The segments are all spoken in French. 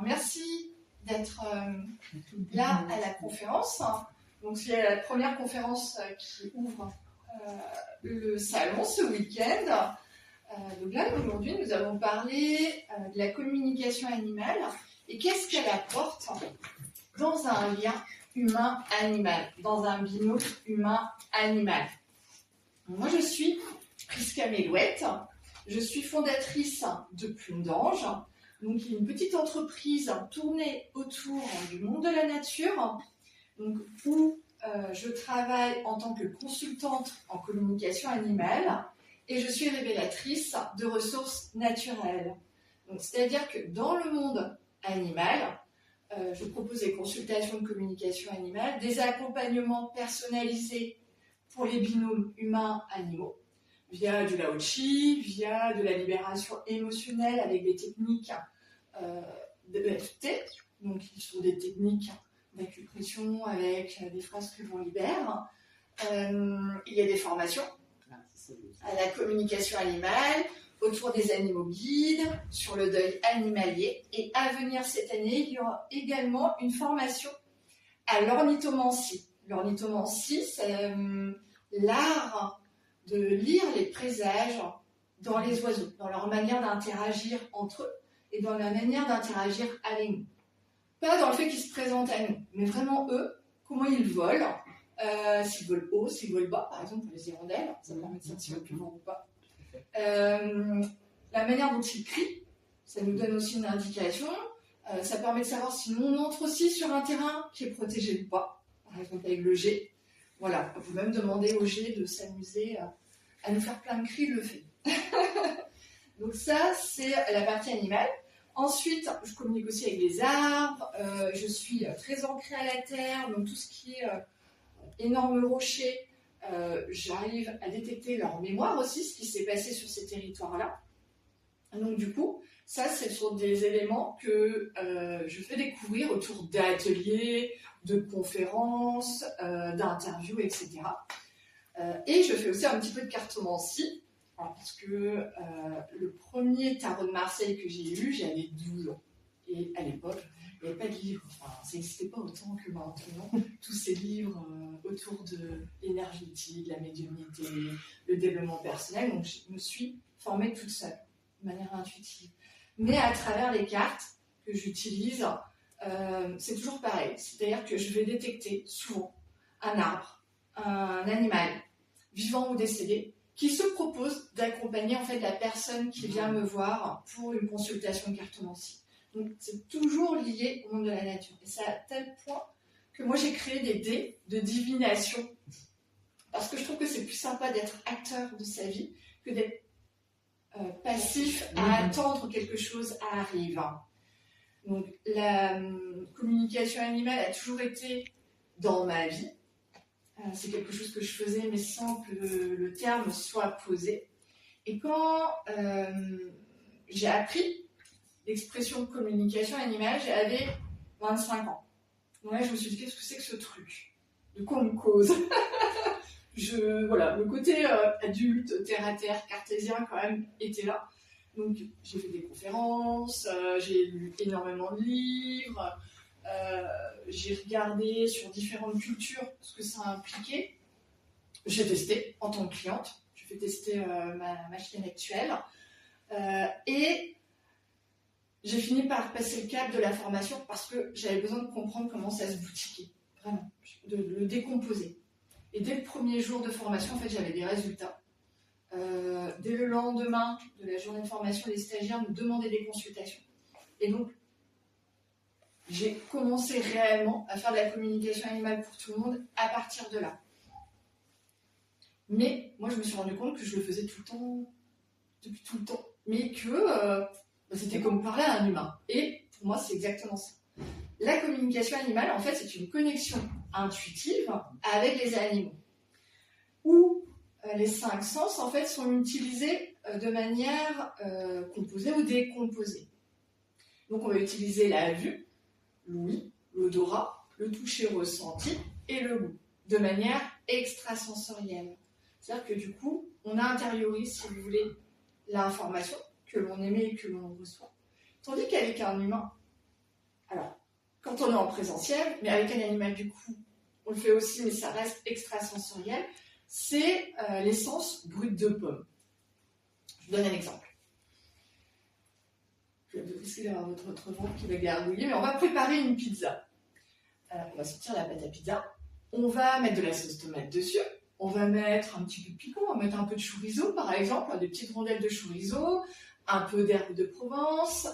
Merci d'être là à la conférence. Donc, c'est la première conférence qui ouvre le salon ce week-end. Donc là, aujourd'hui, nous allons parler de la communication animale et qu'est-ce qu'elle apporte dans un lien humain-animal, dans un binôme humain-animal. Moi, je suis Prisca Melouette, je suis fondatrice de Plume d'Ange, donc une petite entreprise tournée autour du monde de la nature, donc, où je travaille en tant que consultante en communication animale et je suis révélatrice de ressources naturelles. Donc, c'est-à-dire que dans le monde animal, je propose des consultations de communication animale, des accompagnements personnalisés pour les binômes humains-animaux, via du Lao Chi, via de la libération émotionnelle avec des techniques de EFT, donc qui sont des techniques d'acupression avec des phrases que l'on libère. Il y a des formations à la communication animale, autour des animaux guides, sur le deuil animalier. Et à venir cette année, il y aura également une formation à l'ornithomancie. L'ornithomancie, c'est l'art de lire les présages dans les oiseaux, dans leur manière d'interagir entre eux et dans leur manière d'interagir avec nous. Pas dans le fait qu'ils se présentent à nous, mais vraiment eux, comment ils volent, s'ils volent haut, s'ils volent bas, par exemple pour les hirondelles, ça permet de savoir s'ils volent plus loin ou pas. La manière dont ils crient, ça nous donne aussi une indication. Ça permet de savoir si nous on entre aussi sur un terrain qui est protégé ou pas, par exemple avec le G. Voilà, on peut même demander au G de s'amuser à nous faire plein de cris, il le fait. Donc ça, c'est la partie animale. Ensuite, je communique aussi avec les arbres, je suis très ancrée à la terre, donc tout ce qui est énormes rochers, j'arrive à détecter leur mémoire aussi, ce qui s'est passé sur ces territoires-là. Donc du coup, ça, ce sont des éléments que je fais découvrir autour d'ateliers, de conférences, d'interviews, etc. Et je fais aussi un petit peu de cartomancie, parce que le premier tarot de Marseille que j'ai eu, j'avais 12 ans. Et à l'époque, il n'y avait pas de livres, enfin, ça n'existait pas autant que maintenant. Tous ces livres autour de l'énergétique, la médiumnité, le développement personnel. Donc, je me suis formée toute seule, de manière intuitive. Mais à travers les cartes que j'utilise, c'est toujours pareil. C'est-à-dire que je vais détecter souvent un arbre, un animal, vivant ou décédé, qui se propose d'accompagner en fait la personne qui vient me voir pour une consultation de cartomancie. Donc c'est toujours lié au monde de la nature. Et c'est à tel point que moi j'ai créé des dés de divination. Parce que je trouve que c'est plus sympa d'être acteur de sa vie que d'être passif à attendre que quelque chose arrive. Donc la communication animale a toujours été dans ma vie. C'est quelque chose que je faisais mais sans que le terme soit posé. Et quand j'ai appris l'expression de communication animale, j'avais 25 ans. Donc là, je me suis dit, qu'est-ce que c'est que ce truc? De quoi on me cause? Voilà, le côté adulte, terre-à-terre, cartésien, quand même, était là. Donc, j'ai fait des conférences, j'ai lu énormément de livres, j'ai regardé sur différentes cultures ce que ça impliquait. J'ai testé en tant que cliente. Je fais tester ma machine actuelle. Et j'ai fini par passer le cap de la formation parce que j'avais besoin de comprendre comment ça se boutiquait, vraiment, de le décomposer. Et dès le premier jour de formation, en fait, j'avais des résultats. Dès le lendemain de la journée de formation, les stagiaires me demandaient des consultations. Et donc, j'ai commencé réellement à faire de la communication animale pour tout le monde à partir de là. Mais moi, je me suis rendu compte que je le faisais tout le temps, depuis tout le temps, mais que c'était comme parler à un humain. Et pour moi, c'est exactement ça. La communication animale, en fait, c'est une connexion intuitive avec les animaux, où les 5 sens, en fait, sont utilisés de manière composée ou décomposée. Donc, on va utiliser la vue, l'ouïe, l'odorat, le toucher ressenti et le goût, de manière extrasensorielle. C'est-à-dire que du coup, on intériorise, si vous voulez, l'information que l'on émet et que l'on reçoit. Tandis qu'avec un humain, quand on est en présentiel, mais avec un animal du coup, on le fait aussi, mais ça reste extrasensoriel, c'est l'essence brute de pomme. Je vous donne un exemple. Je vais risquer d'avoir votre ventre qui va gargouiller, mais on va préparer une pizza. On va sortir la pâte à pizza, on va mettre de la sauce tomate dessus, on va mettre un petit peu de piquant, on va mettre un peu de chorizo par exemple, des petites rondelles de chorizo, un peu d'herbe de Provence,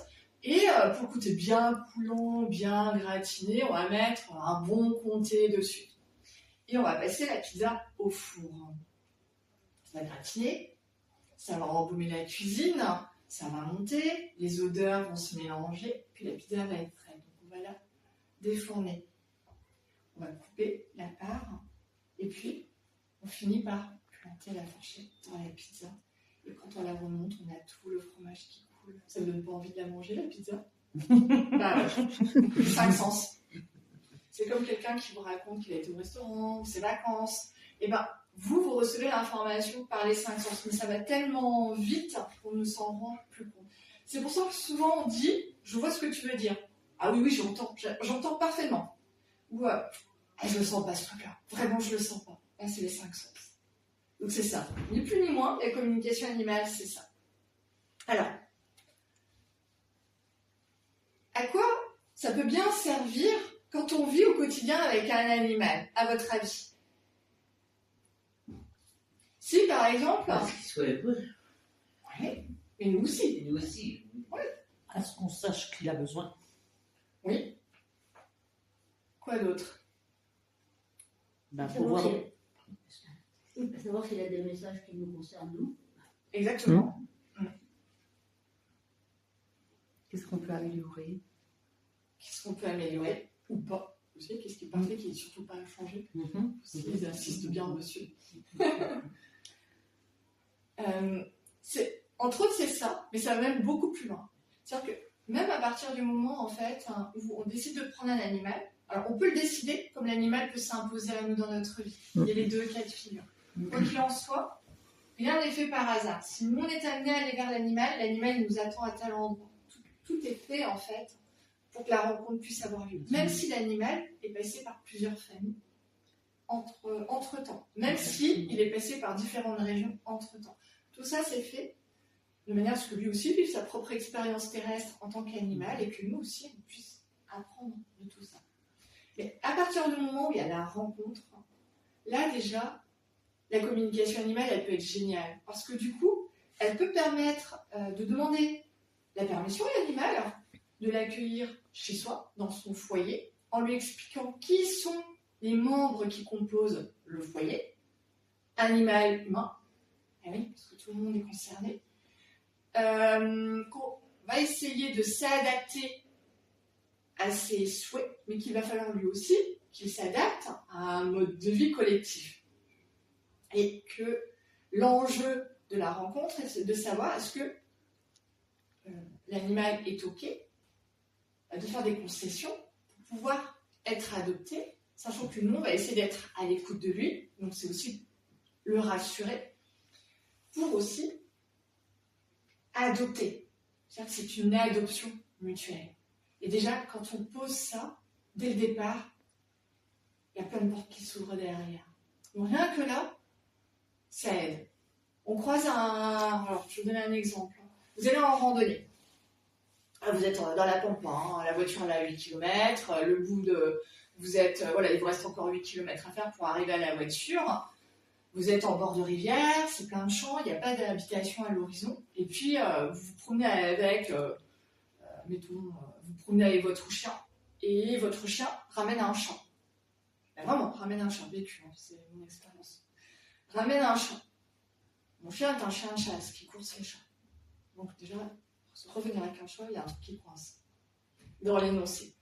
et pour le côté bien coulant, bien gratiné, on va mettre un bon comté dessus. Et on va passer la pizza au four. Ça va gratiner, ça va embaumer la cuisine, ça va monter, les odeurs vont se mélanger, puis la pizza va être prête. Donc on va la défourner. On va couper la part, et puis on finit par planter la fourchette dans la pizza. Et quand on la remonte, on a tout le fromage qui coule. Ça ne donne pas envie de la manger, la pizza? Bah, 5 sens. C'est comme quelqu'un qui vous raconte qu'il a été au restaurant, ou ses vacances. Et ben, vous recevez l'information par les 5 sens. Mais ça va tellement vite qu'on ne s'en rend plus compte. C'est pour ça que souvent on dit, je vois ce que tu veux dire. Ah oui, j'entends parfaitement. Ou je le sens pas ce truc-là. Vraiment, je le sens pas. Là, c'est les 5 sens. Donc c'est ça. Ni plus ni moins, la communication animale, c'est ça. Alors, à quoi ça peut bien servir quand on vit au quotidien avec un animal, à votre avis? Si, par exemple... Parce qu'il soit heureux. Oui, mais nous aussi. Et nous aussi. Oui. À ce qu'on sache qu'il a besoin. Oui. Quoi d'autre? Pour voir... Savoir s'il a des messages qui nous concernent, nous. Exactement. Qu'est-ce qu'on peut améliorer? Qu'est-ce qu'on peut améliorer ou pas? Vous savez, qu'est-ce qui est parfait, qui n'est surtout pas à changer? Ils insistent bien dessus. Entre autres, c'est ça, mais ça va même beaucoup plus loin. C'est-à-dire que même à partir du moment, en fait, où on décide de prendre un animal, alors on peut le décider, comme l'animal peut s'imposer à nous dans notre vie. Il y a les deux cas de figure. Quoi qu'il en soit, rien n'est fait par hasard. Si nous on est amené à aller vers l'animal, l'animal il nous attend à tel endroit. Tout est fait, en fait, pour que la rencontre puisse avoir lieu. Même si l'animal est passé par plusieurs familles entre-temps. Même s'il est passé par différentes régions entre-temps. Tout ça, c'est fait de manière à ce que lui aussi vive sa propre expérience terrestre en tant qu'animal et que nous aussi, on puisse apprendre de tout ça. Mais à partir du moment où il y a la rencontre, là déjà, la communication animale, elle peut être géniale. Parce que du coup, elle peut permettre de demander la permission à l'animal de l'accueillir chez soi, dans son foyer, en lui expliquant qui sont les membres qui composent le foyer, animal, humain, ah oui, parce que tout le monde est concerné, qu'on va essayer de s'adapter à ses souhaits, mais qu'il va falloir lui aussi qu'il s'adapte à un mode de vie collectif. Et que l'enjeu de la rencontre, c'est de savoir est-ce que l'animal est OK de faire des concessions pour pouvoir être adopté, sachant que nous, on va essayer d'être à l'écoute de lui, donc c'est aussi le rassurer, pour aussi adopter. C'est-à-dire que c'est une adoption mutuelle. Et déjà, quand on pose ça, dès le départ, il y a plein de portes qui s'ouvrent derrière. Donc rien que là, ça aide. On croise alors, je vais vous donner un exemple. Vous allez en randonnée. Vous êtes dans la pampa, la voiture elle a 8 km, il vous reste encore 8 km à faire pour arriver à la voiture. Vous êtes en bord de rivière, c'est plein de champs, il n'y a pas d'habitation à l'horizon. Et puis, vous vous promenez avec, vous promenez avec votre chien, et votre chien ramène un chat. Ben vraiment, ramène un chat, vécu, c'est mon expérience. Ramène un chat. Mon chien est un chien de chasse qui course les chats. Donc déjà, pour se revenir avec un chat, il y a un truc qui coince dans l'énoncé.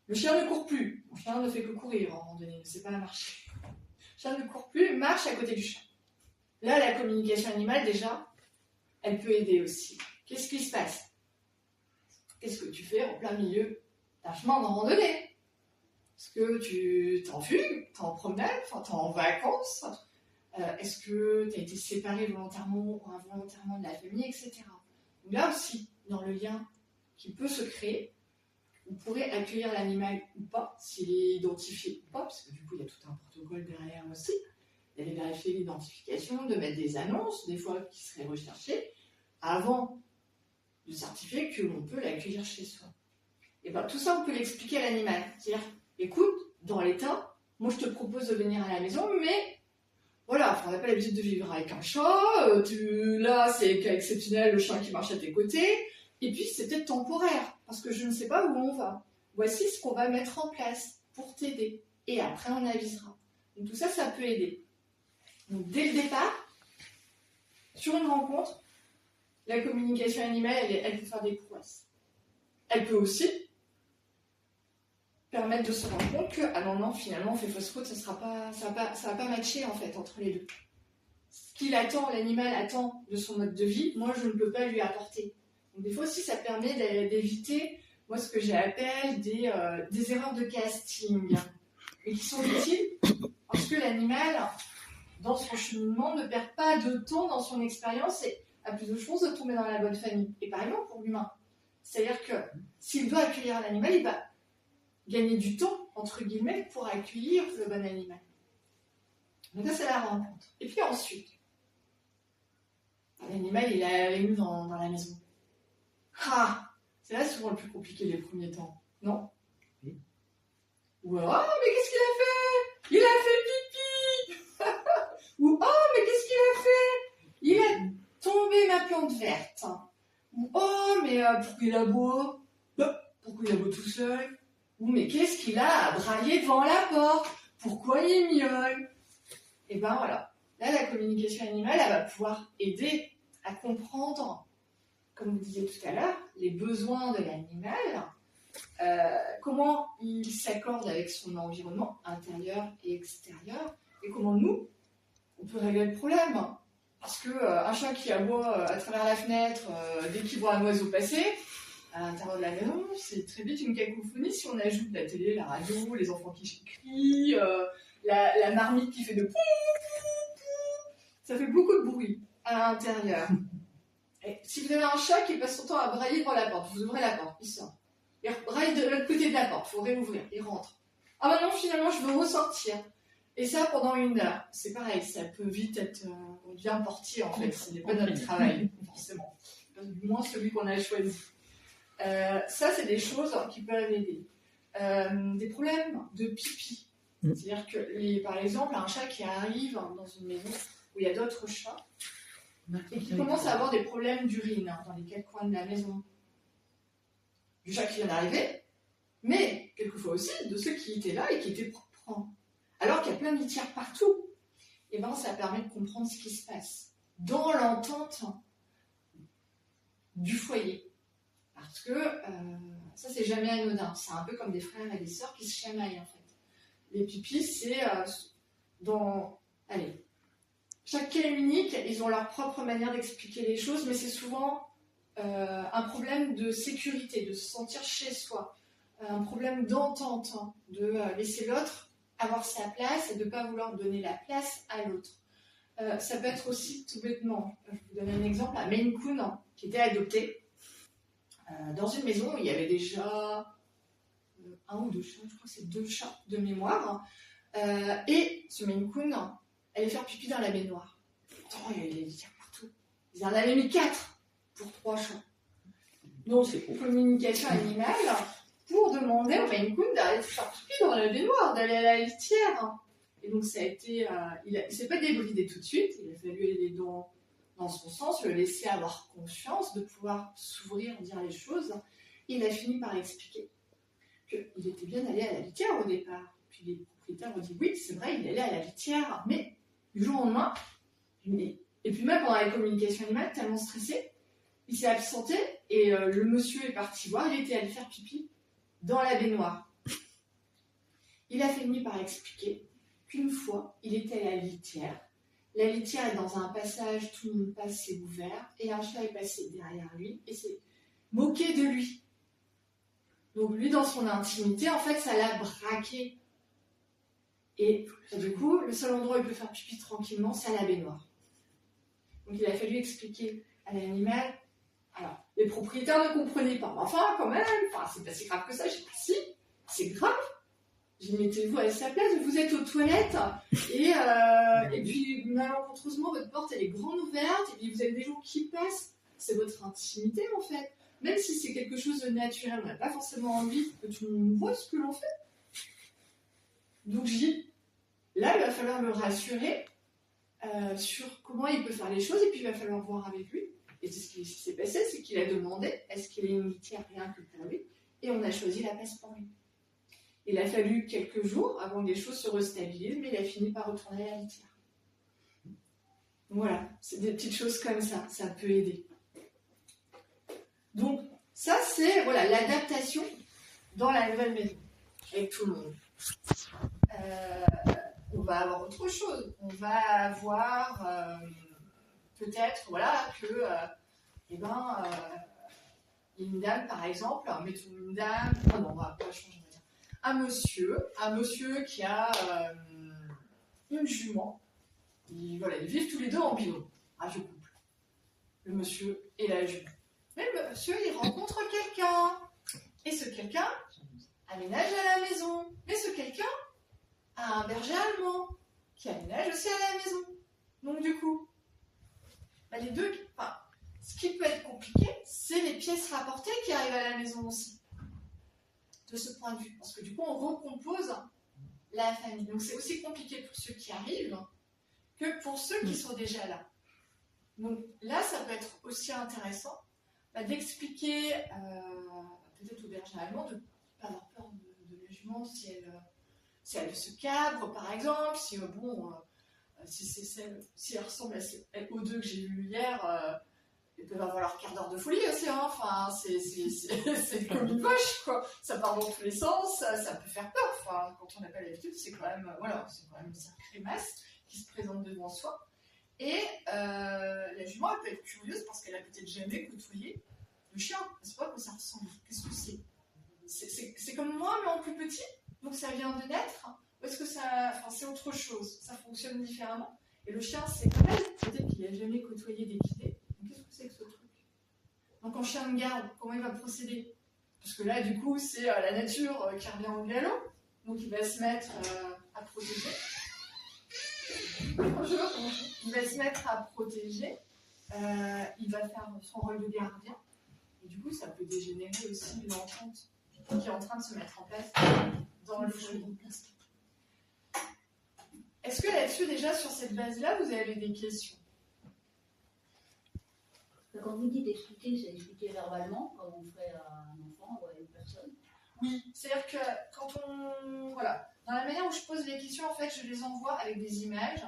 Le chien ne court plus. Mon chien ne fait que courir en randonnée, il ne sait pas marcher. Le chien ne court plus, marche à côté du chien. Là, la communication animale, déjà, elle peut aider aussi. Qu'est-ce qui se passe? Qu'est-ce que tu fais en plein milieu d'un chemin de randonnée? Est-ce que tu t'en fugues? T'es en promenade? T'es en vacances? Est-ce que tu as été séparé volontairement ou involontairement de la famille, etc. Donc là aussi, dans le lien qui peut se créer, vous pourrez accueillir l'animal ou pas, s'il est identifié ou pas, parce que du coup, il y a tout un protocole derrière aussi. D'aller vérifier l'identification, de mettre des annonces, des fois qui seraient recherchées, avant de certifier que l'on peut l'accueillir chez soi. Et bien tout ça, on peut l'expliquer à l'animal. C'est-à-dire, écoute, dans l'état, moi je te propose de venir à la maison, mais voilà, on n'a pas l'habitude de vivre avec un chat, là c'est cas exceptionnel, le chien qui marche à tes côtés, et puis c'est peut-être temporaire, parce que je ne sais pas où on va. Voici ce qu'on va mettre en place pour t'aider, et après on avisera. Donc tout ça, ça peut aider. Donc dès le départ, sur une rencontre, la communication animale, elle peut faire des prouesses. Elle peut aussi permettre de se rendre compte que, ah non, finalement, on fait fausse route, ça va pas matcher, en fait, entre les deux. Ce qu'il attend, l'animal attend de son mode de vie, moi, je ne peux pas lui apporter. Donc, des fois aussi, ça permet d'éviter, moi, ce que j'appelle des erreurs de casting, et qui sont utiles parce que l'animal, dans son cheminement, ne perd pas de temps dans son expérience et a plus de chances de tomber dans la bonne famille. Et pareillement pour l'humain. C'est-à-dire que s'il doit accueillir un animal, il va gagner du temps, entre guillemets, pour accueillir le bon animal. Donc ça, c'est la rencontre. Et puis ensuite, l'animal, il est avec nous dans la maison. Ah, c'est là souvent le plus compliqué les premiers temps, non? Oui. Ou alors, oh, mais qu'est-ce qu'il a fait? Il a fait pipi. Ou oh, mais qu'est-ce qu'il a fait? Il a tombé ma plante verte. Ou oh, mais pourquoi il aboie? Pourquoi il aboie tout seul? Ou mais qu'est-ce qu'il a à brailler devant la porte? Pourquoi il miaule? Et ben voilà. Là, la communication animale, elle va pouvoir aider à comprendre, comme vous disiez tout à l'heure, les besoins de l'animal, comment il s'accorde avec son environnement intérieur et extérieur, et comment nous, on peut régler le problème. Parce qu'un chat qui aboie à travers la fenêtre dès qu'il voit un oiseau passer, à l'intérieur de la maison, c'est très vite une cacophonie si on ajoute la télé, la radio, les enfants qui crient, la marmite qui fait de pou, ça fait beaucoup de bruit à l'intérieur. Et si vous avez un chat qui passe son temps à brailler devant la porte, vous ouvrez la porte, il sort. Il braille de l'autre côté de la porte, il faut réouvrir, il rentre. Ah bah non, finalement, je veux ressortir. Et ça pendant 1 heure. C'est pareil, ça peut vite être... on devient portier, en fait, ce n'est pas notre travail, forcément. Du moins celui qu'on a choisi. Ça, c'est des choses qui peuvent aider. Des problèmes de pipi. C'est-à-dire que, par exemple, un chat qui arrive dans une maison où il y a d'autres chats et qui commence à avoir des problèmes d'urine dans les 4 coins de la maison. Du chat qui vient d'arriver, mais quelquefois aussi de ceux qui étaient là et qui étaient propres. Alors qu'il y a plein de litières partout. Et ben, ça permet de comprendre ce qui se passe dans l'entente du foyer. Parce que ça, c'est jamais anodin. C'est un peu comme des frères et des sœurs qui se chamaillent, en fait. Les pipis, c'est Allez, chaque cas est unique, ils ont leur propre manière d'expliquer les choses, mais c'est souvent un problème de sécurité, de se sentir chez soi, un problème d'entente, de laisser l'autre avoir sa place et de ne pas vouloir donner la place à l'autre. Ça peut être aussi tout bêtement, je vais vous donner un exemple, un Maine Coon qui était adopté dans une maison où il y avait déjà 1 ou 2 chats, je crois que c'est 2 chats de mémoire, et ce Maine Coon allait faire pipi dans la baignoire. Pourtant, il y avait des litières partout. Ils en avaient mis 4 pour 3 chats. Donc, c'est communication animale pour demander au Maine Coon d'aller faire pipi dans la baignoire, d'aller à la litière. Et donc, ça a été... il ne s'est pas débridé tout de suite. Il a fallu aller dans son sens, le laisser avoir confiance, de pouvoir s'ouvrir, dire les choses. Il a fini par expliquer qu'il était bien allé à la litière au départ. Puis les propriétaires ont dit oui, c'est vrai, il est allé à la litière, mais du jour au lendemain, et puis même pendant la communication animale, tellement stressé, il s'est absenté et le monsieur est parti voir, il était allé faire pipi dans la baignoire. Il a fini par expliquer qu'une fois, il était à la litière. La litière est dans un passage, tout le monde passe, c'est ouvert, et un chat est passé derrière lui et s'est moqué de lui. Donc lui, dans son intimité, en fait, ça l'a braqué. Et du coup, le seul endroit où il peut faire pipi tranquillement, c'est à la baignoire. Donc il a fallu expliquer à l'animal, alors, Les propriétaires ne comprenaient pas. Enfin, quand même, c'est pas si grave que ça. J'ai dit, si, c'est grave. J'ai dit, mettez-vous à sa place, vous êtes aux toilettes, et puis malencontreusement, votre porte elle est grande ouverte, et puis vous avez des gens qui passent. C'est votre intimité en fait. Même si c'est quelque chose de naturel, on n'a pas forcément envie que tout le monde voit ce que l'on fait. Donc là, il va falloir le rassurer sur comment il peut faire les choses, et puis il va falloir voir avec lui. Et ce qui s'est passé, c'est qu'il a demandé est-ce qu'il y a une litière rien que pour lui, et on a choisi la place pour lui. Il a fallu quelques jours avant que les choses se restabilisent, mais il a fini par retourner à la litière. Voilà, c'est des petites choses comme ça peut aider. Donc, ça c'est l'adaptation dans la nouvelle maison, avec tout le monde. On va avoir autre chose. On va avoir peut-être que une dame, par exemple, mettons une dame, non, on va pas changer. Un monsieur qui a une jument. Ils vivent tous les deux en binôme, un vieux couple. Le monsieur et la jument. Mais le monsieur, il rencontre quelqu'un. Et ce quelqu'un aménage à la maison. Mais ce quelqu'un a un berger allemand qui aménage aussi à la maison. Donc du coup, les deux, ce qui peut être compliqué, c'est les pièces rapportées qui arrivent à la maison aussi. De ce point de vue. Parce que du coup, on recompose la famille. Donc c'est aussi compliqué pour ceux qui arrivent que pour ceux qui sont déjà là. Donc là, ça peut être aussi intéressant d'expliquer peut-être au berger allemand de ne pas avoir peur de la jument si elle se cabre, par exemple, si elle ressemble aux deux que j'ai vus hier, ils peuvent avoir leur quart d'heure de folie aussi, hein. Enfin, c'est comme une vache, quoi. Ça part dans tous les sens, ça peut faire peur. Enfin, quand on n'a pas l'habitude, c'est quand même une sacrée masse qui se présente devant soi. Et la jument, elle peut être curieuse parce qu'elle a peut-être jamais côtoyé le chien. Elle ne sait pas à quoi ça ressemble. Qu'est-ce que c'est? C'est comme moi, mais en plus petit. Donc ça vient de naître. Ou est-ce que c'est autre chose? Ça fonctionne différemment. Et le chien, c'est comme elle. Peut-être qu'il n'a jamais côtoyé d'équidés. Qu'est-ce que c'est que ce truc? Donc en chien de garde, comment il va procéder? Parce que là, du coup, c'est la nature qui revient au galop. Donc il va se mettre à protéger. Bonjour. Il va se mettre à protéger. Il va faire son rôle de gardien. Et du coup, ça peut dégénérer aussi une entente qui est en train de se mettre en place dans le foyer. Est-ce que là-dessus, déjà, sur cette base-là, vous avez des questions? Quand vous dites expliquer, c'est expliquer verbalement, comme on ferait à un enfant ou à une personne? Oui, c'est-à-dire que quand dans la manière où je pose les questions, en fait, je les envoie avec des images,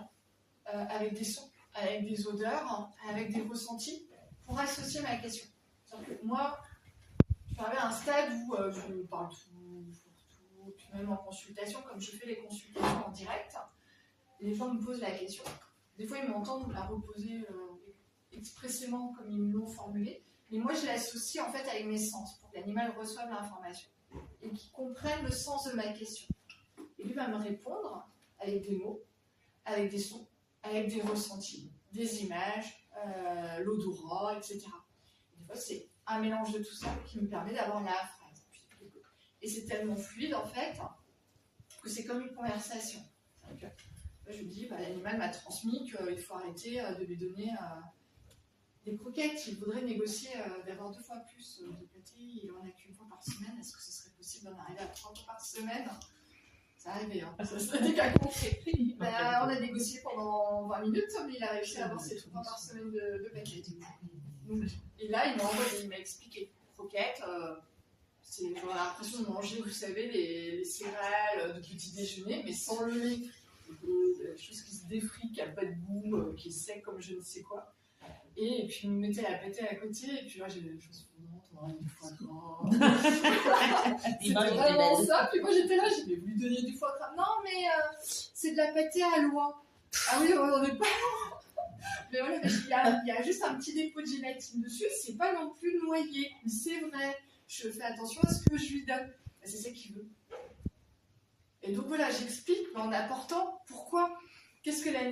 avec des sons, avec des odeurs, avec des ressentis, pour associer ma question. C'est-à-dire que moi, je suis arrivée à un stade où je parle tout, puis même en consultation, comme je fais les consultations en direct, les gens me posent la question. Des fois, ils m'entendent la reposer expressément comme ils me l'ont formulée, mais moi, je l'associe en fait avec mes sens, pour que l'animal reçoive l'information et qu'il comprenne le sens de ma question. Et lui va me répondre avec des mots, avec des sons, avec des ressentis, des images, l'odorat, etc. Et des fois, c'est un mélange de tout ça qui me permet d'avoir la phrase. Et c'est tellement fluide, en fait, que c'est comme une conversation. Donc, je dis, l'animal m'a transmis qu'il faut arrêter de lui donner des croquettes. Il voudrait négocier d'avoir 2 fois plus de pâté. Il en a qu'une fois par semaine. Est-ce que ce serait possible d'en arriver à 3 fois par semaine? C'est arrivé, hein. Ça serait des cas concrets. On a négocié pendant 20 minutes, mais il a réussi à avoir ses 3 fois par semaine de pâté. Et là, il m'a expliqué. Croquettes, j'aurais l'impression de manger, vous savez, les céréales de petit déjeuner, mais sans le lait. Des choses qui se défritent, qui n'a pas de goût, qui est sec comme je ne sais quoi. Et puis, il me mettait la pâtée à côté, et puis là, j'ai des choses fondantes, du foie gras. C'était vraiment ça. Puis moi, j'étais là, j'ai dit, vous lui donner du foie gras. Non, mais c'est de la pâtée à l'oie. Ah oui, on n'en est pas. Mais voilà, il y a juste un petit dépôt de gélatine dessus, c'est pas non plus noyé. Mais c'est vrai, je fais attention à ce que je lui donne. C'est ça qu'il veut. Et donc voilà, j'explique en apportant pourquoi.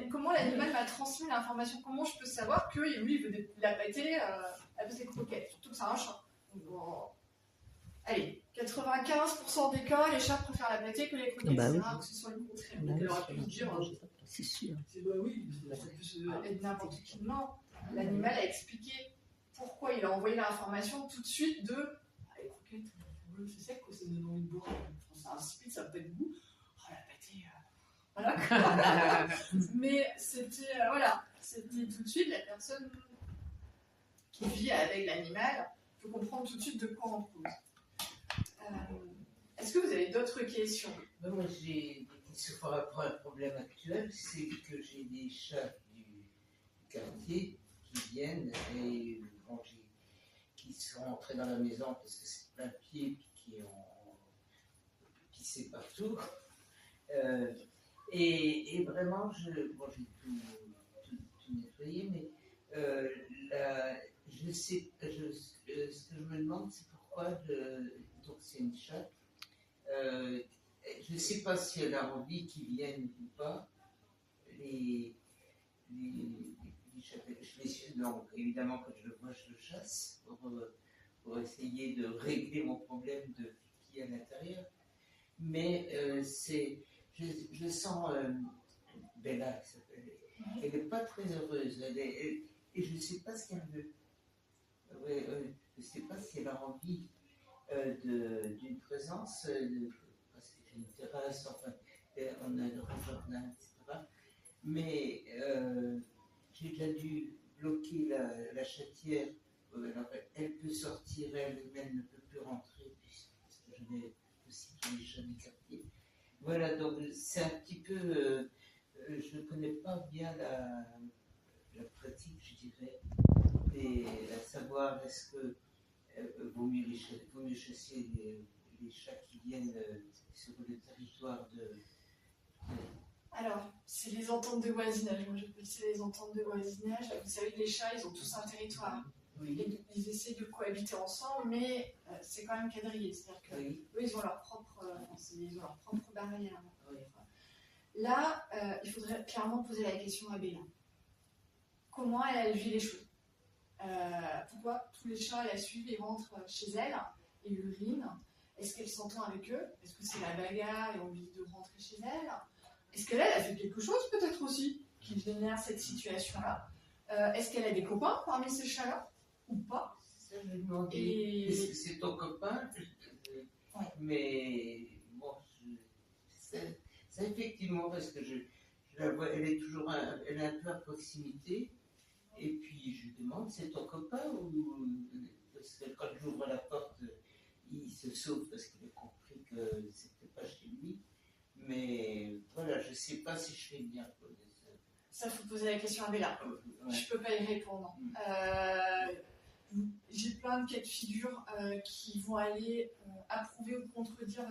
Comment l'animal m'a transmis l'information? Comment je peux savoir que lui, il veut de la pâtée elle veut ses croquettes, surtout que c'est un chat. Donc, bon, allez, 95% des cas, les chats préfèrent la pâtée que les croquettes. Bah oui. C'est rare que ce soit le contraire. Bah Donc, elle oui, aurait pu vous dire, c'est sûr. bah oui, ça peut se être n'importe qui. Non, l'animal a expliqué pourquoi il a envoyé l'information tout de suite de ah, les croquettes, c'est sec, quoi, ça donne envie de boire. C'est insipide, ça n'a pas de goût. Oh, la pâtée, voilà. Mais c'était, voilà, c'était tout de suite la personne qui vit avec l'animal peut comprendre tout de suite de quoi on cause. Est-ce que vous avez d'autres questions? Moi, j'ai des questions par rapport à un problème actuel, c'est que j'ai des chats du quartier qui viennent et bon, qui sont entrés dans la maison parce que c'est plein pied et qui ont pissé partout. Et vraiment, bon, j'ai tout nettoyé, mais ce que je me demande, c'est pourquoi, donc c'est une chatte, je ne sais pas si elle a envie qu'ils viennent ou pas, les chats, donc évidemment quand je le vois, je le chasse pour essayer de régler mon problème de qui est à l'intérieur, mais je sens Bella, elle n'est pas très heureuse, et je ne sais pas ce qu'elle veut. Je ne sais pas si elle a envie d'une présence, parce que j'ai une terrasse, enfin, on a le jardin, etc. Mais j'ai déjà dû bloquer la chatière. Alors, elle peut sortir, elle ne peut plus rentrer, parce que je n'ai aussi les chats du quartier. Voilà, donc c'est un petit peu. Je ne connais pas bien la pratique, je dirais, et à savoir est-ce que vaut mieux chasser les chats qui viennent sur le territoire de. Alors, c'est les ententes de voisinage. Moi, j'appelle ça les ententes de voisinage. Vous savez que les chats, ils ont tous un territoire. Oui. Ils essaient de cohabiter ensemble, mais c'est quand même quadrillé. C'est-à-dire qu'eux, Oui. ils ont leur propre barrière. Oui. Là, il faudrait clairement poser la question à Bella. Comment elle vit les choses? Pourquoi tous les chats la suivent et rentrent chez elle et urinent? Est-ce qu'elle s'entend avec eux? Est-ce que c'est la bagarre et envie de rentrer chez elle? Est-ce qu'elle a fait quelque chose peut-être aussi qui génère cette situation-là? Est-ce qu'elle a des copains parmi ces chats-là ou pas? Ça, je me demandais, est-ce que c'est ton copain? Ouais. Mais bon, c'est effectivement parce que je la vois, elle est un peu à proximité. Et puis je lui demande, c'est ton copain ou parce que quand j'ouvre la porte, il se sauve parce qu'il a compris que c'était pas chez lui. Mais voilà, je sais pas si je fais bien. Ça, faut poser la question à Bella. Ouais. Je peux pas y répondre. J'ai plein de cas de figure qui vont aller approuver ou contredire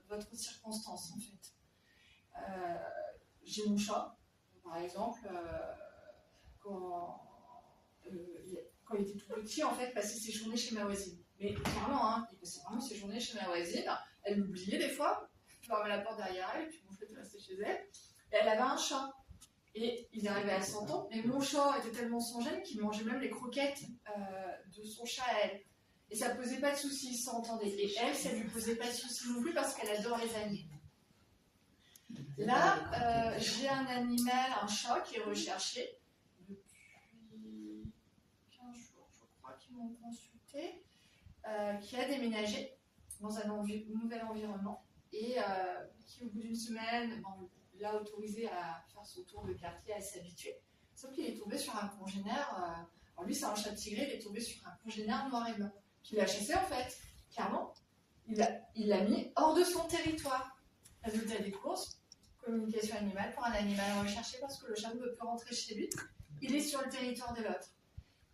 votre circonstance en fait. J'ai mon chat, par exemple. Quand il était tout petit, en fait, passait ses journées chez ma voisine. Mais clairement, hein, il passait vraiment ses journées chez ma voisine. Elle m'oubliait des fois. Je fermais la porte derrière elle, et puis mon chat était resté chez elle. Et elle avait un chat. Et ils arrivaient à s'entendre. Mais mon chat était tellement sans gêne qu'il mangeait même les croquettes de son chat à elle. Et ça ne posait pas de soucis, ils s'entendaient. Et elle, ça ne lui posait pas de soucis non plus parce qu'elle adore les animaux. Là, j'ai un animal, un chat qui est recherché. Depuis 15 jours, je crois qu'ils m'ont consulté, qui a déménagé dans un nouvel environnement et qui, au bout d'une semaine, l'a autorisé à faire son tour de quartier, à s'habituer. Sauf qu'il est tombé sur un congénère. Alors lui, c'est un chat tigré, il est tombé sur un congénère noir et blanc qui l'a chassé en fait, clairement. Il l'a mis hors de son territoire. Résultat des courses, communication animale pour un animal recherché parce que le chat ne veut plus rentrer chez lui. Il est sur le territoire de l'autre.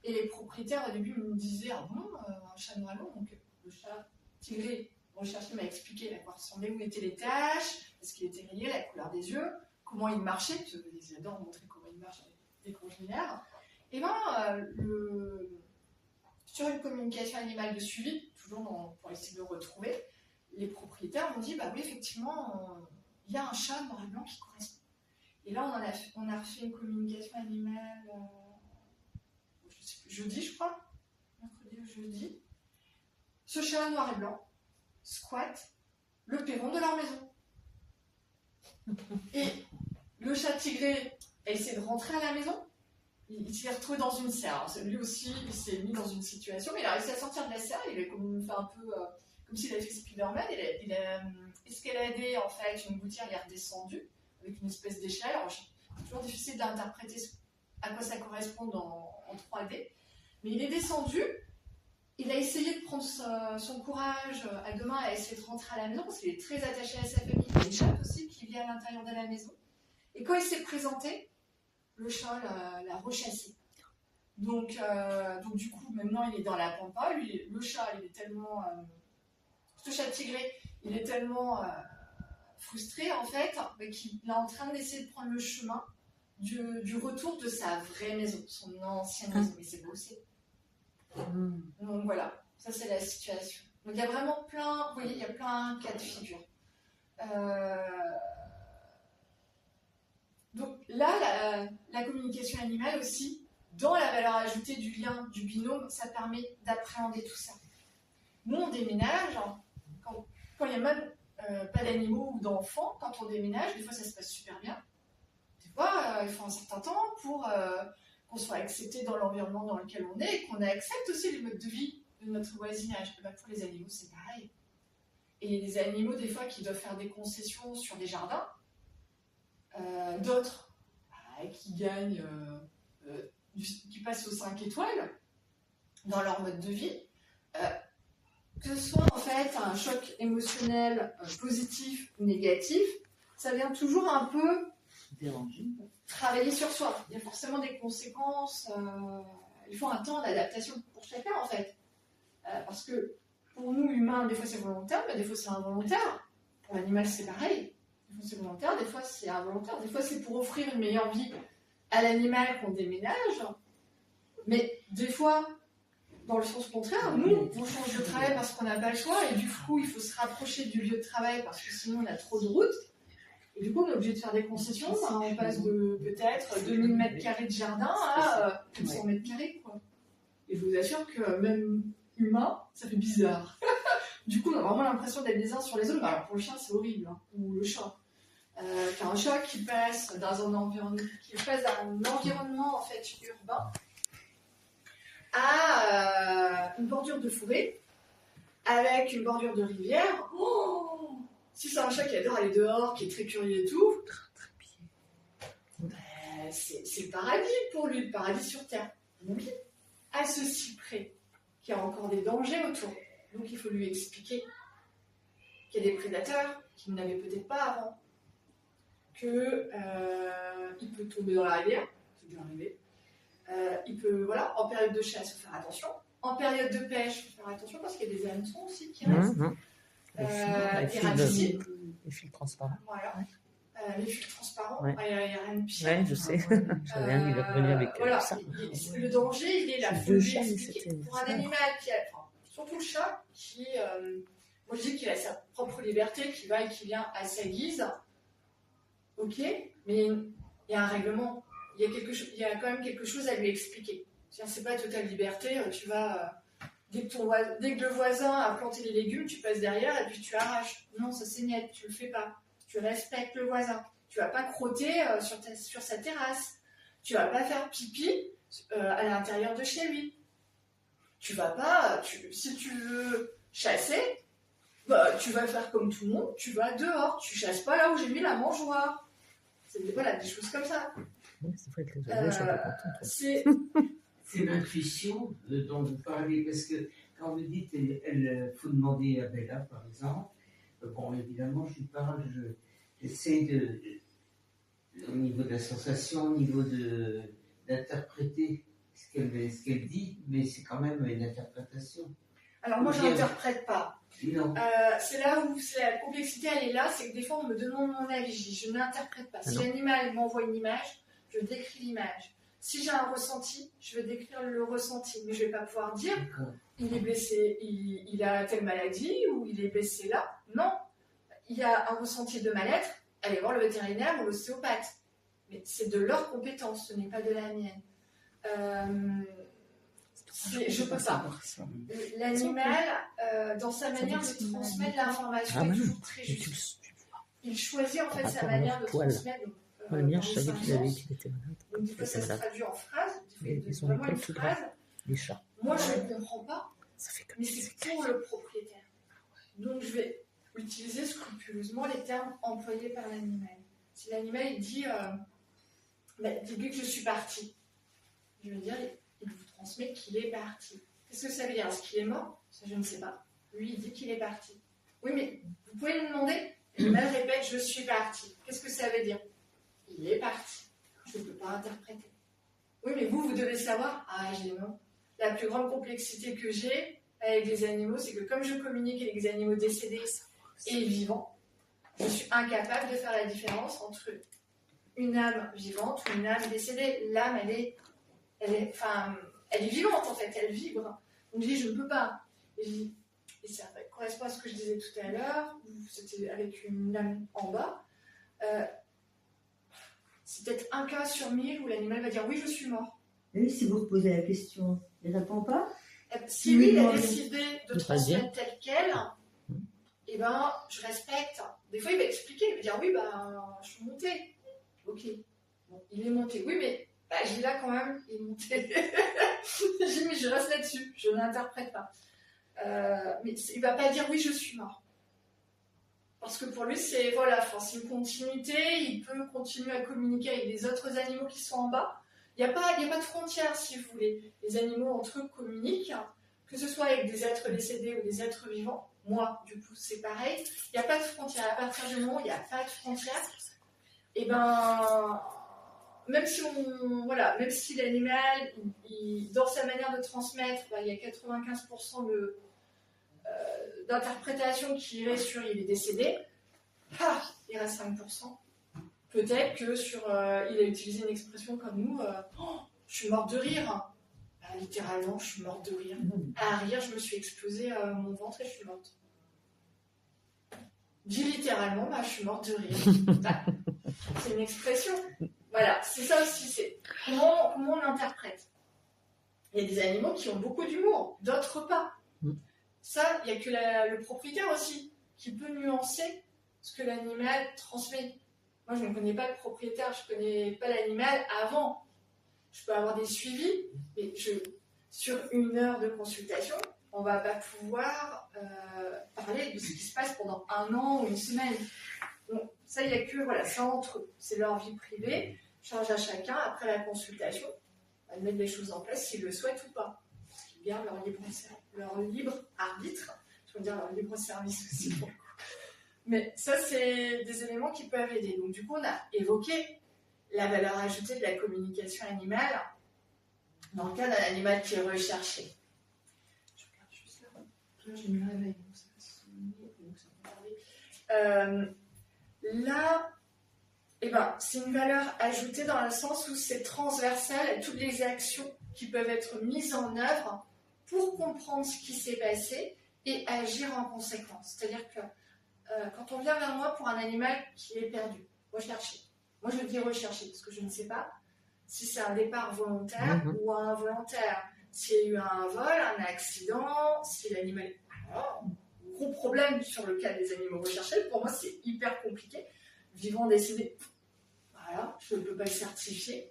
Et les propriétaires, au début, me disaient « Ah bon, un chat noir et blanc ?» Donc le chat tigré recherché m'a expliqué à quoi ressemblaient, où étaient les taches, est-ce qu'il était rayé, la couleur des yeux, comment il marchait, parce qu'ils adorent montrer comment il marche avec des congénères. Et sur une communication animale de suivi, toujours pour essayer de le retrouver, les propriétaires m'ont dit « Bah oui, effectivement, il y a un chat noir et blanc qui correspond. » Et là, on a refait une communication animale, je sais plus, jeudi, je crois. et le jeudi, ce chat noir et blanc squatte le perron de leur maison. Et le chat tigré a essayé de rentrer à la maison. Il s'est retrouvé dans une serre. Lui aussi, il s'est mis dans une situation, mais il a réussi à sortir de la serre. Il a comme fait un peu comme s'il avait fait Spider-Man. Il a escaladé en fait une gouttière, il est redescendu avec une espèce d'échelle. Alors, c'est toujours difficile d'interpréter à quoi ça correspond en 3D. Mais il est descendu. Il a essayé de prendre son courage à deux mains et a essayé de rentrer à la maison parce qu'il est très attaché à sa famille. Il y a une chatte aussi qui vit à l'intérieur de la maison. Et quand il s'est présenté, le chat l'a rechassé. Donc, du coup, maintenant, il est dans la pampa. Lui, le chat, il est tellement... ce chat tigré, il est tellement frustré, en fait, qu'il est en train d'essayer de prendre le chemin du retour de sa vraie maison, son ancienne maison. Mais c'est beau aussi. Donc, voilà. Ça, c'est la situation. Donc, il y a vraiment plein... Vous voyez, il y a plein de cas de figure. Donc là, la communication animale aussi, dans la valeur ajoutée du lien, du binôme, ça permet d'appréhender tout ça. Nous, on déménage, quand il n'y a même pas d'animaux ou d'enfants, quand on déménage, des fois ça se passe super bien. Des fois, il faut un certain temps pour qu'on soit accepté dans l'environnement dans lequel on est et qu'on accepte aussi les modes de vie de notre voisinage. Et pour les animaux, c'est pareil. Et les animaux, des fois, qui doivent faire des concessions sur des jardins, d'autres qui gagnent, qui passent aux 5 étoiles dans leur mode de vie, que ce soit en fait un choc émotionnel positif ou négatif, ça vient toujours un peu travailler sur soi. Il y a forcément des conséquences, il faut un temps d'adaptation pour chacun en fait. Parce que pour nous humains, des fois c'est volontaire, mais des fois c'est involontaire. Pour l'animal c'est pareil. Des fois c'est volontaire, des fois c'est involontaire, des fois c'est pour offrir une meilleure vie à l'animal qu'on déménage. Mais des fois, dans le sens contraire, nous, on change de travail parce qu'on n'a pas le choix et du coup, il faut se rapprocher du lieu de travail parce que sinon on a trop de route. Et du coup, on est obligé de faire des concessions. On passe de peut-être 2000 m² de jardin à 400 m², quoi. Et je vous assure que même humain, ça fait bizarre. Du coup, on a vraiment l'impression d'être les uns sur les autres. Alors pour le chien, c'est horrible, hein, ou le chat. Un chat qui passe dans un environnement en fait urbain à une bordure de forêt avec une bordure de rivière. Oh, si c'est un chat qui adore aller dehors, qui est très curieux et tout, c'est le paradis pour lui, le paradis sur terre. Donc, à ceci près qu'il y a encore des dangers autour. Donc il faut lui expliquer qu'il y a des prédateurs qu'il n'avait peut-être pas avant, qu'il peut tomber dans la rivière, c'est déjà arrivé. Il peut, voilà, en période de chasse, il faut faire attention. En période de pêche, il faut faire attention parce qu'il y a des hameçons aussi qui restent. Les fils transparents. Voilà. Les fils transparents, Ouais. il n'y a rien de pire. Ouais, je sais. J'avais il est revenu avec voilà, ça. Le danger, il est là. C'est Faut deux lui chats, expliquer. c'était- Pour un animal qui a, enfin, surtout le chat, qui, moi je dis qu'il a sa propre liberté, qui va et qui vient à sa guise. Ok, mais il y a un règlement. Il y a quand même quelque chose à lui expliquer. C'est pas totale liberté. Tu vas dès que le voisin a planté les légumes, tu passes derrière et puis tu arraches. Non, ça c'est net. Tu le fais pas. Tu respectes le voisin. Tu vas pas crotter sur sa terrasse. Tu vas pas faire pipi à l'intérieur de chez lui. Tu vas pas. Si tu veux chasser, bah, tu vas faire comme tout le monde. Tu vas dehors. Tu chasses pas là où j'ai mis la mangeoire. Voilà, des choses comme ça. Oui, c'est vrai que les oiseaux sont pas contents. C'est C'est l'intuition dont vous parlez, parce que quand vous dites il faut demander à Bella, par exemple, bon, évidemment, je lui parle, j'essaie au niveau de la sensation, au niveau d'interpréter ce qu'elle dit, mais c'est quand même une interprétation. Alors moi, je n'interprète pas. Non. C'est là où la complexité, elle est là, c'est que des fois, on me demande mon avis, je n'interprète pas. Si l'animal m'envoie une image, je décris l'image. Si j'ai un ressenti, je vais décrire le ressenti, mais je ne vais pas pouvoir dire il est blessé, il a telle maladie ou il est blessé là. Non, il y a un ressenti de mal-être, allez voir le vétérinaire ou l'ostéopathe. Mais c'est de leur compétence, ce n'est pas de la mienne. Je peux pas. L'animal, dans sa manière de transmettre l'information, Ah est bah non, toujours très mais juste. Il choisit en fait Par sa rapport à manière leur de poil. transmettre. Donc, Moi, le mien, dans je le savais qu'il avait symbiose. qu'il était malade. Donc, des fois, ça se traduit en phrases. Ils ont Vraiment les une poils tout gras. phrase. Les chats. Moi, je ne comprends pas, Ça fait comme mais des c'est pour le propriétaire. Donc, je vais utiliser scrupuleusement les termes employés par l'animal. Si l'animal il dit dis-lui que je suis parti, je veux dire, il vous transmet qu'il est parti. Qu'est-ce que ça veut dire? Est-ce qu'il est mort? Ça, je ne sais pas. Lui, il dit qu'il est parti. Oui, mais vous pouvez lui demander. L'animal répète je suis parti. Qu'est-ce que ça veut dire? Il est parti. Je ne peux pas interpréter. Oui, mais vous devez savoir. Ah, j'ai non. La plus grande complexité que j'ai avec les animaux, c'est que comme je communique avec des animaux décédés et vivants, je suis incapable de faire la différence entre une âme vivante ou une âme décédée. L'âme, elle est vivante en fait, elle vibre. Donc je dis, je ne peux pas. Et ça correspond à ce que je disais tout à l'heure, où c'était avec une âme en bas. C'est peut-être un cas sur 1000 où l'animal va dire oui, je suis mort. Et si vous reposez la question, il ne répond pas? Si lui, il a décidé de pas dire. transmettre tel quel, eh ben, je respecte. Des fois, il va expliquer, il va dire oui, je suis monté. Ok, bon, il est monté. Oui, mais je dis là quand même, il est monté. Je reste là-dessus, je n'interprète pas. Mais il ne va pas dire oui, je suis mort. Parce que pour lui, c'est une continuité, il peut continuer à communiquer avec les autres animaux qui sont en bas. Il n'y a pas de frontière, si vous voulez. Les animaux entre eux communiquent, que ce soit avec des êtres décédés ou des êtres vivants. Moi, du coup, c'est pareil. Il n'y a pas de frontière. À partir du moment où il n'y a pas de frontière, et même si l'animal, dans sa manière de transmettre, il y a 95% d'interprétation qui irait sur il est décédé, il reste 5%. Peut-être que il a utilisé une expression comme nous, je suis morte de rire. Littéralement, je suis morte de rire. À rire, je me suis explosé mon ventre et je suis morte. Dit littéralement, je suis morte de rire. C'est une expression. Voilà, c'est ça aussi, c'est comment on l'interprète. Il y a des animaux qui ont beaucoup d'humour, d'autres pas. Ça, il n'y a que le propriétaire aussi qui peut nuancer ce que l'animal transmet. Moi, je ne connais pas le propriétaire, je ne connais pas l'animal avant. Je peux avoir des suivis, mais sur 1 heure de consultation, on ne va pas pouvoir parler de ce qui se passe pendant 1 an ou 1 semaine. Donc, ça, il n'y a que, ça entre eux. C'est leur vie privée, charge à chacun, après la consultation, de mettre les choses en place s'ils le souhaitent ou pas. Parce qu'ils gardent leur libre arbitre, je veux dire leur libre service aussi pour le coup. Mais ça, c'est des éléments qui peuvent aider. Donc, du coup, on a évoqué la valeur ajoutée de la communication animale dans le cas d'un animal qui est recherché. Je regarde juste là. Là, j'ai mis le réveil. Là, c'est une valeur ajoutée dans le sens où c'est transversal à toutes les actions qui peuvent être mises en œuvre pour comprendre ce qui s'est passé et agir en conséquence. C'est-à-dire que quand on vient vers moi pour un animal qui est perdu, recherché, moi je dis recherché parce que je ne sais pas si c'est un départ volontaire ou involontaire, s'il y a eu un vol, un accident, si l'animal est... Gros problème sur le cas des animaux recherchés, pour moi c'est hyper compliqué. Vivant, décédé, voilà, je ne peux pas le certifier.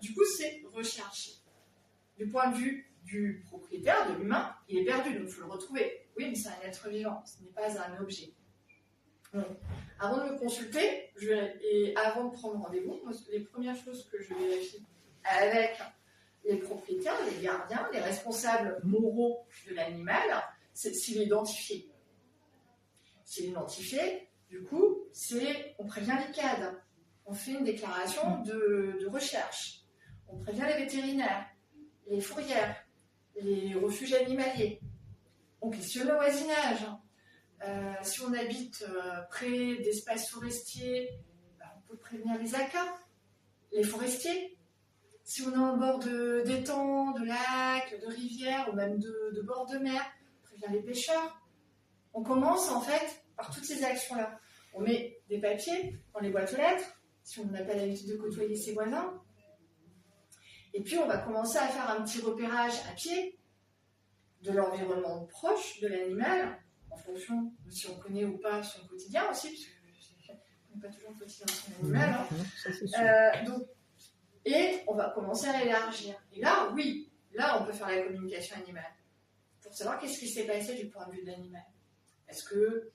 Du coup, c'est recherché. Du point de vue du propriétaire, de l'humain, il est perdu, donc il faut le retrouver. Oui, mais c'est un être vivant, ce n'est pas un objet. Donc, avant de me consulter, et avant de prendre rendez-vous, les premières choses que je vérifie avec les propriétaires, les gardiens, les responsables moraux de l'animal, c'est s'il est identifié. S'il est identifié, du coup, on prévient l'ICAD. On fait une déclaration de recherche. On prévient les vétérinaires, les fourrières, les refuges animaliers. On questionne le voisinage. Si on habite près d'espaces forestiers, on peut prévenir les ACA, les forestiers. Si on est en bord d'étangs, de lacs, de rivières ou même de bords de mer, on prévient les pêcheurs. On commence en fait par toutes ces actions-là. On met des papiers dans les boîtes aux lettres, si on n'a pas l'habitude de côtoyer ses voisins. Et puis, on va commencer à faire un petit repérage à pied de l'environnement proche de l'animal, en fonction de si on connaît ou pas son quotidien aussi, parce que je ne connais pas toujours le quotidien de son animal. Hein. Non, ça c'est sûr. Donc, et on va commencer à l'élargir. Et là, oui, là, on peut faire la communication animale. Pour savoir qu'est-ce qui s'est passé du point de vue de l'animal. Est-ce que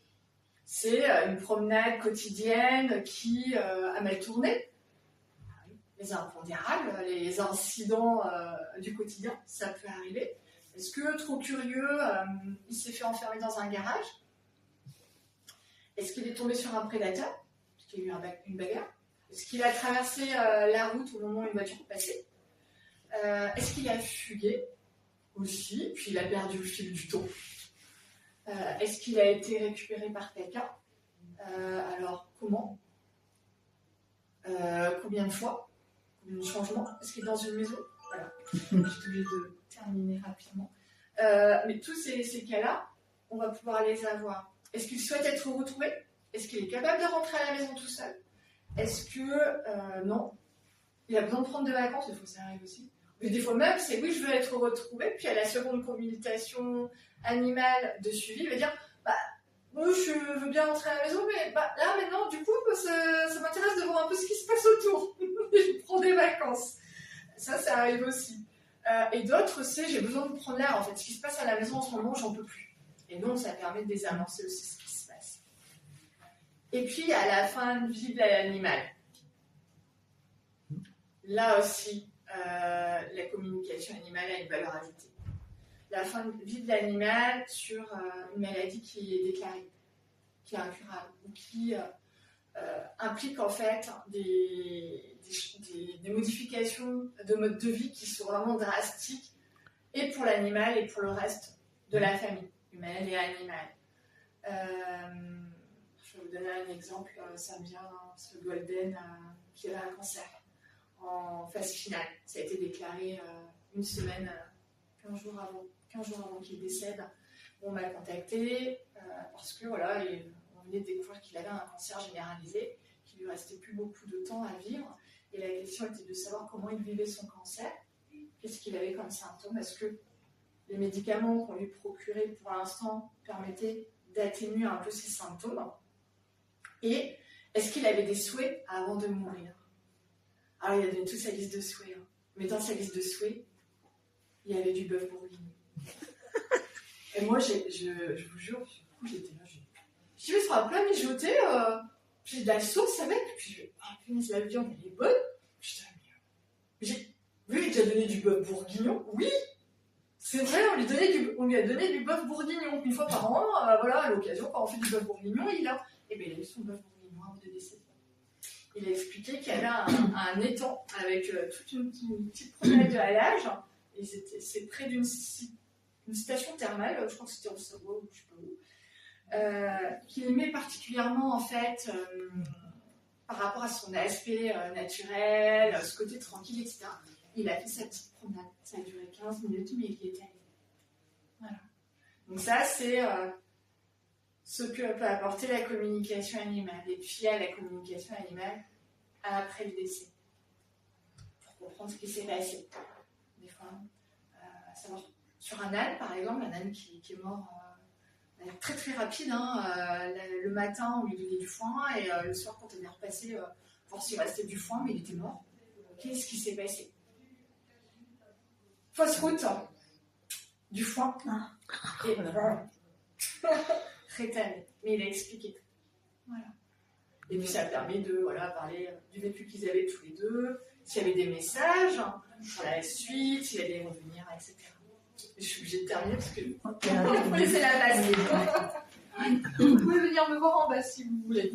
c'est une promenade quotidienne qui a mal tourné? Les impondérables, les incidents du quotidien, ça peut arriver. Est-ce que, trop curieux, il s'est fait enfermer dans un garage? Est-ce qu'il est tombé sur un prédateur? Est-ce qu'il y a eu une bagarre? Est-ce qu'il a traversé la route au moment où une voiture passait? Est-ce qu'il a fugué aussi, puis il a perdu le fil du temps? Est-ce qu'il a été récupéré par quelqu'un? Alors, comment? Combien de fois? Combien de changements? Est-ce qu'il est dans une maison? Voilà, je suis obligée de terminer rapidement. Mais tous ces cas-là, on va pouvoir les avoir. Est-ce qu'il souhaite être retrouvé? Est-ce qu'il est capable de rentrer à la maison tout seul? Est-ce que, non, il a besoin de prendre des vacances? Des fois, ça arrive aussi. Mais des fois même, c'est oui, je veux être retrouvé. Puis à la seconde communication animale de suivi, il va dire, bah, moi, je veux bien rentrer à la maison, mais bah, là, maintenant, du coup, ça m'intéresse de voir un peu ce qui se passe autour. Je prends des vacances. Ça arrive aussi. Et d'autres, c'est j'ai besoin de prendre l'air. En fait, ce qui se passe à la maison en ce moment, j'en peux plus. Et donc, ça permet de désamorcer aussi ce qui se passe. Et puis, à la fin de vie de l'animal, là aussi, la communication animale a une valeur ajoutée. La fin de vie de l'animal sur une maladie qui est déclarée, qui est incurable, ou qui implique en fait des modifications de mode de vie qui sont vraiment drastiques, et pour l'animal et pour le reste de la famille, humaine et animale. Je vais vous donner un exemple, ça me vient, ce Golden qui avait un cancer en phase finale. Ça a été déclaré une semaine, 15 jours avant qu'il décède. On m'a contacté parce que voilà, on venait de découvrir qu'il avait un cancer généralisé, qu'il lui restait plus beaucoup de temps à vivre. Et la question était de savoir comment il vivait son cancer, qu'est-ce qu'il avait comme symptômes, est-ce que les médicaments qu'on lui procurait pour l'instant permettaient d'atténuer un peu ses symptômes, et est-ce qu'il avait des souhaits avant de mourir. Alors il a donné toute sa liste de souhaits, hein. Mais dans sa liste de souhaits, il y avait du bœuf bourguignon. Et moi, je vous jure, j'étais là, je vais sur un plat mijoté, j'ai de la sauce avec, puis je punaise, la viande, elle est bonne. Putain, mais lui, il t'a donné du bœuf bourguignon? Oui, c'est vrai, on lui a donné du bœuf bourguignon une fois par an, voilà, à l'occasion, quand on fait du bœuf bourguignon, il a eu son bœuf bourguignon avant de décéder. Il a expliqué qu'il y avait un étang avec toute une petite promenade de halage, et c'est près d'une station thermale, je crois que c'était en Savoie, ou je sais pas où, qu'il aimait particulièrement en fait par rapport à son aspect naturel, ce côté tranquille, etc. Il a fait sa petite promenade. Ça a duré 15 minutes, mais il y était allé. Voilà. Donc ça, c'est ce que peut apporter la communication animale. Et puis, il y a la communication animale après le décès. Pour comprendre ce qui s'est passé. Des fois, savoir sur un âne, par exemple, un âne qui est mort très très rapide, hein, le matin on lui donnait du foin et le soir quand on est repassé pour s'il restait du foin, mais il était mort. Qu'est-ce qui s'est passé? Fausse route, du foin et rétamé, mais il a expliqué. Voilà. Et puis ça a permis de parler du vécu qu'ils avaient tous les deux, s'il y avait des messages pour la suite, s'il allait revenir, etc. Je suis obligée de terminer parce que vous laissez la place. Vous pouvez venir me voir en bas si vous voulez.